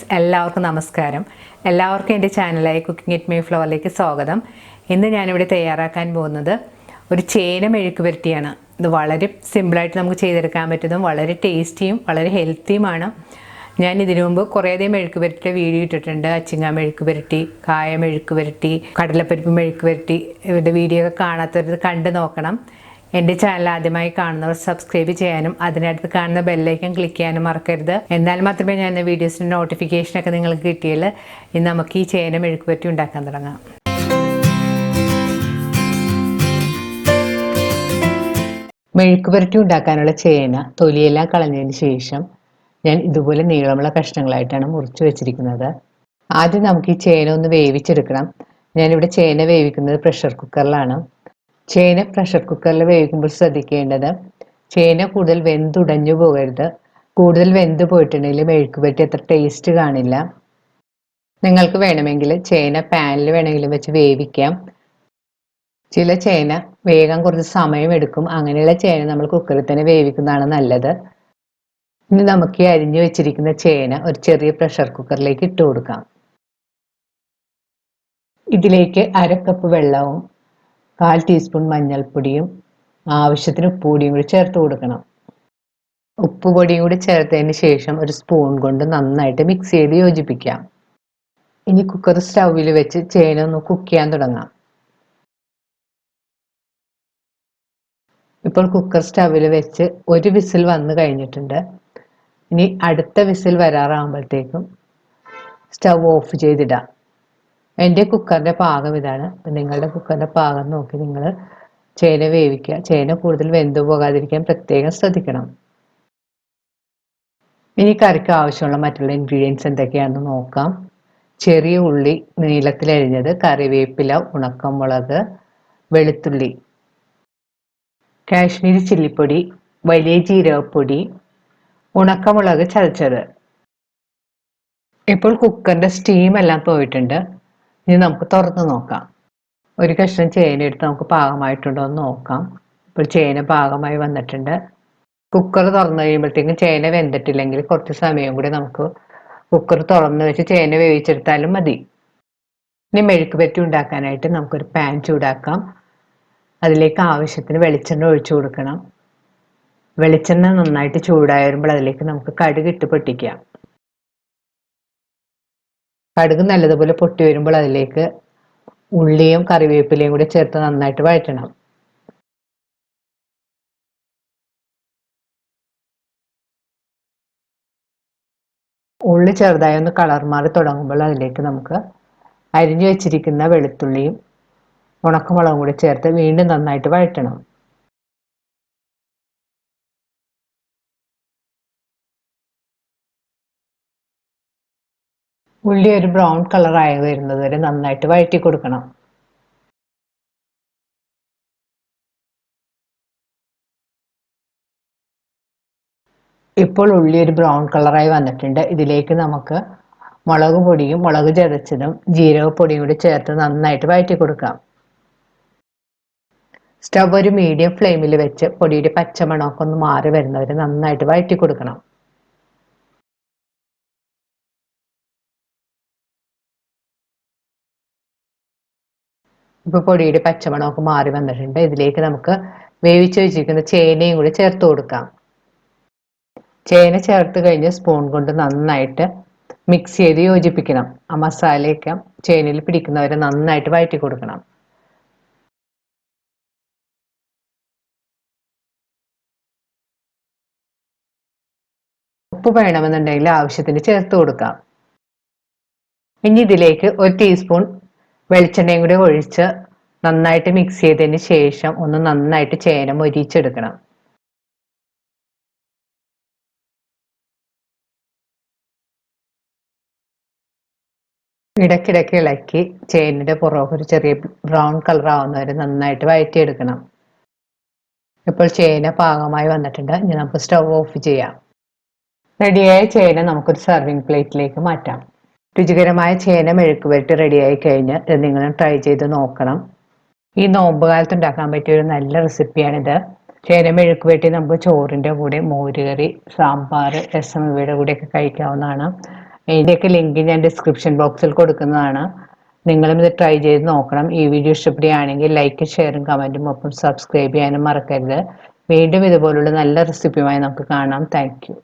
Friends, എല്ലാവർക്കും നമസ്കാരം. എല്ലാവർക്കും എൻ്റെ ചാനലായ കുക്കിംഗ് വിത്ത് മൈ ഫ്ലവറിലേക്ക് സ്വാഗതം. ഇന്ന് ഞാനിവിടെ തയ്യാറാക്കാൻ പോകുന്നത് ഒരു ചേന മെഴുക്ക് പുരട്ടിയാണ്. ഇത് വളരെ സിമ്പിളായിട്ട് നമുക്ക് ചെയ്തെടുക്കാൻ പറ്റുന്നതും വളരെ ടേസ്റ്റിയും വളരെ ഹെൽത്തിയുമാണ്. ഞാൻ ഇതിനു മുമ്പ് കുറേയധികം മെഴുക്ക് പുരട്ടിയുടെ വീഡിയോ ഇട്ടിട്ടുണ്ട്. അച്ചിങ്ങ മെഴുക്ക് പുരട്ടി, കായ മെഴുക്ക് പുരട്ടി, കടലപ്പരിപ്പ് മെഴുക്ക് പുരട്ടി. ഇവരുടെ വീഡിയോ ഒക്കെ കാണാത്തവർ കണ്ടു നോക്കണം. എൻ്റെ ചാനൽ ആദ്യമായി കാണുന്നവർ സബ്സ്ക്രൈബ് ചെയ്യാനും അതിനടുത്ത് കാണുന്ന ബെല്ലൈക്കൺ ക്ലിക്ക് ചെയ്യാനും മറക്കരുത്. എന്നാൽ മാത്രമേ ഞാൻ ഇന്ന് വീഡിയോസിൻ്റെ നോട്ടിഫിക്കേഷനൊക്കെ നിങ്ങൾക്ക് കിട്ടിയാൽ ഇന്ന് നമുക്ക് ഈ ചേന മെഴുക്ക് പുരട്ടി ഉണ്ടാക്കാൻ തുടങ്ങാം. മെഴുക്ക് പുരട്ടി ഉണ്ടാക്കാനുള്ള ചേന തൊലിയെല്ലാം കളഞ്ഞതിന് ശേഷം ഞാൻ ഇതുപോലെ നീളമുള്ള കഷ്ണങ്ങളായിട്ടാണ് മുറിച്ച് വെച്ചിരിക്കുന്നത്. ആദ്യം നമുക്ക് ഈ ചേന ഒന്ന് വേവിച്ചെടുക്കണം. ഞാനിവിടെ ചേന വേവിക്കുന്നത് പ്രഷർ കുക്കറിലാണ്. ചേന പ്രഷർ കുക്കറിൽ വേവിക്കുമ്പോൾ ശ്രദ്ധിക്കേണ്ടത്, ചേന കൂടുതൽ വെന്തുടഞ്ഞു പോകരുത്. കൂടുതൽ വെന്ത് പോയിട്ടുണ്ടെങ്കിൽ മെഴുക്ക് പുരട്ടി അത്ര ടേസ്റ്റ് കാണില്ല. നിങ്ങൾക്ക് വേണമെങ്കിൽ ചേന പാനിൽ വേണമെങ്കിലും വെച്ച് വേവിക്കാം. ചില ചേന വേഗം കുറച്ച് സമയമെടുക്കും. അങ്ങനെയുള്ള ചേന നമ്മൾ കുക്കറിൽ തന്നെ വേവിക്കുന്നതാണ് നല്ലത്. ഇനി നമുക്ക് ഈ അരിഞ്ഞു വെച്ചിരിക്കുന്ന ചേന ഒരു ചെറിയ പ്രഷർ കുക്കറിലേക്ക് ഇട്ട് കൊടുക്കാം. ഇതിലേക്ക് 1/2 കപ്പ് വെള്ളവും 1/4 ടീസ്പൂൺ മഞ്ഞൾപ്പൊടിയും ആവശ്യത്തിന് ഉപ്പുപൊടിയും കൂടി ചേർത്ത് കൊടുക്കണം. ഉപ്പുപൊടിയും കൂടി ചേർത്തതിന് ശേഷം ഒരു സ്പൂൺ കൊണ്ട് നന്നായിട്ട് മിക്സ് ചെയ്ത് യോജിപ്പിക്കാം. ഇനി കുക്കർ സ്റ്റൗവിൽ വെച്ച് ചേന ഒന്ന് കുക്ക് ചെയ്യാൻ തുടങ്ങാം. ഇപ്പോൾ കുക്കർ സ്റ്റൗവിൽ വെച്ച് ഒരു വിസിൽ വന്നു കഴിഞ്ഞിട്ടുണ്ട്. ഇനി അടുത്ത വിസിൽ വരാറാകുമ്പോഴത്തേക്കും സ്റ്റൗ ഓഫ് ചെയ്തിടാം. എൻ്റെ കുക്കറിൻ്റെ പാകം ഇതാണ്. നിങ്ങളുടെ കുക്കറിൻ്റെ പാകം നോക്കി നിങ്ങൾ ചേന വേവിക്കുക. ചേന കൂടുതൽ വെന്തു പോകാതിരിക്കാൻ പ്രത്യേകം ശ്രദ്ധിക്കണം. ഇനി കറിക്ക് ആവശ്യമുള്ള മറ്റുള്ള ഇൻഗ്രീഡിയൻസ് എന്തൊക്കെയാണെന്ന് നോക്കാം. ചെറിയ ഉള്ളി നീളത്തിലരിഞ്ഞത്, കറിവേപ്പില, ഉണക്കമുളക്, വെളുത്തുള്ളി, കാശ്മീരി ചില്ലിപ്പൊടി, വലിയ ജീരകപ്പൊടി, ഉണക്കമുളക് ചതച്ചത്. ഇപ്പോൾ കുക്കറിൻ്റെ സ്റ്റീം എല്ലാം പോയിട്ടുണ്ട്. ഇനി നമുക്ക് തുറന്ന് നോക്കാം. ഒരു കഷ്ണം ചേന എടുത്ത് നമുക്ക് പാകമായിട്ടുണ്ടോ എന്ന് നോക്കാം. ഇപ്പോൾ ചേന പാകമായി വന്നിട്ടുണ്ട്. കുക്കർ തുറന്നു കഴിയുമ്പോഴത്തേക്കും ചേന വെന്തിട്ടില്ലെങ്കിൽ കുറച്ച് സമയം കൂടി നമുക്ക് കുക്കർ തുറന്ന് വെച്ച് ചേന വേവിച്ചെടുത്താലും മതി. ഇനി മെഴുക്ക് പുരട്ടി ഉണ്ടാക്കാനായിട്ട് നമുക്കൊരു പാൻ ചൂടാക്കാം. അതിലേക്ക് ആവശ്യത്തിന് വെളിച്ചെണ്ണ ഒഴിച്ചു കൊടുക്കണം. വെളിച്ചെണ്ണ നന്നായിട്ട് ചൂടായി വരുമ്പോൾ അതിലേക്ക് നമുക്ക് കടുക് ഇട്ട് പൊട്ടിക്കാം. കടുക് നല്ലതുപോലെ പൊട്ടി വരുമ്പോൾ അതിലേക്ക് ഉള്ളിയും കറിവേപ്പിലയും കൂടി ചേർത്ത് നന്നായിട്ട് വഴറ്റണം. ഉള്ളി ചെറുതായി ഒന്ന് കളർ മാറി തുടങ്ങുമ്പോൾ അതിലേക്ക് നമുക്ക് അരിഞ്ഞു വെച്ചിരിക്കുന്ന വെളുത്തുള്ളിയും ഉണക്കമുളകും കൂടി ചേർത്ത് വീണ്ടും നന്നായിട്ട് വഴറ്റണം. ഉള്ളി ഒരു ബ്രൗൺ കളറായി വരുന്നത് വരെ നന്നായിട്ട് വഴറ്റി കൊടുക്കണം. ഇപ്പോൾ ഉള്ളി ഒരു ബ്രൗൺ കളറായി വന്നിട്ടുണ്ട്. ഇതിലേക്ക് നമുക്ക് മുളക് പൊടിയും മുളക് ചതച്ചതും ജീരകപ്പൊടിയും കൂടി ചേർത്ത് നന്നായിട്ട് വഴറ്റി കൊടുക്കാം. സ്റ്റവ് ഒരു മീഡിയം ഫ്ലെയിമിൽ വെച്ച് പൊടിയുടെ പച്ചമണമൊക്കെ ഒന്ന് മാറി വരുന്നവരെ നന്നായിട്ട് വഴറ്റി കൊടുക്കണം. ഇപ്പോൾ പൊടിയുടെ പച്ചമണമൊക്കെ മാറി വന്നിട്ടുണ്ട്. ഇതിലേക്ക് നമുക്ക് വേവിച്ച് വെച്ചിരിക്കുന്ന ചേനയും കൂടി ചേർത്ത് കൊടുക്കാം. ചേന ചേർത്ത് കഴിഞ്ഞ് സ്പൂൺ കൊണ്ട് നന്നായിട്ട് മിക്സ് ചെയ്ത് യോജിപ്പിക്കണം. ആ മസാലയൊക്കെ ചേനയിൽ പിടിക്കുന്നവരെ നന്നായിട്ട് വഴറ്റി കൊടുക്കണം. ഉപ്പ് വേണമെന്നുണ്ടെങ്കിൽ ആവശ്യത്തിന് ചേർത്ത് കൊടുക്കാം. ഇനി ഇതിലേക്ക് 1 ടീസ്പൂൺ വെളിച്ചെണ്ണയും കൂടി ഒഴിച്ച് നന്നായിട്ട് മിക്സ് ചെയ്തതിന് ശേഷം ഒന്ന് നന്നായിട്ട് ചേന മൊരിച്ചെടുക്കണം. ഇടയ്ക്കിടയ്ക്ക് ഇളക്കി ചേനയുടെ പുറകെ ഒരു ചെറിയ ബ്രൗൺ കളർ ആവുന്നവരെ നന്നായിട്ട് വഴറ്റിയെടുക്കണം. ഇപ്പോൾ ചേന പാകമായി വന്നിട്ടുണ്ട്. ഇനി നമുക്ക് സ്റ്റവ് ഓഫ് ചെയ്യാം. റെഡിയായ ചേന നമുക്കൊരു സർവിങ് പ്ലേറ്റിലേക്ക് മാറ്റാം. രുചികരമായ ചേന മെഴുക്ക് പുരട്ടി റെഡിയായി കഴിഞ്ഞ് ഇത് നിങ്ങൾ ട്രൈ ചെയ്ത് നോക്കണം. ഈ നോമ്പ് കാലത്ത് ഉണ്ടാക്കാൻ പറ്റിയ ഒരു നല്ല റെസിപ്പിയാണിത്. ചേന മെഴുക്ക് പുരട്ടി നമുക്ക് ചോറിൻ്റെ കൂടെ, മോരുകറി, സാമ്പാർ, രസം ഇവയുടെ കൂടെയൊക്കെ കഴിക്കാവുന്നതാണ്. ഇതിൻ്റെയൊക്കെ ലിങ്ക് ഞാൻ ഡിസ്ക്രിപ്ഷൻ ബോക്സിൽ കൊടുക്കുന്നതാണ്. നിങ്ങളും ഇത് ട്രൈ ചെയ്ത് നോക്കണം. ഈ വീഡിയോ ഇഷ്ടപ്പെടുകയാണെങ്കിൽ ലൈക്കും ഷെയറും കമൻറ്റും ഒപ്പം സബ്സ്ക്രൈബ് ചെയ്യാനും മറക്കരുത്. വീണ്ടും ഇതുപോലുള്ള നല്ല റെസിപ്പിയുമായി നമുക്ക് കാണാം. Thank you.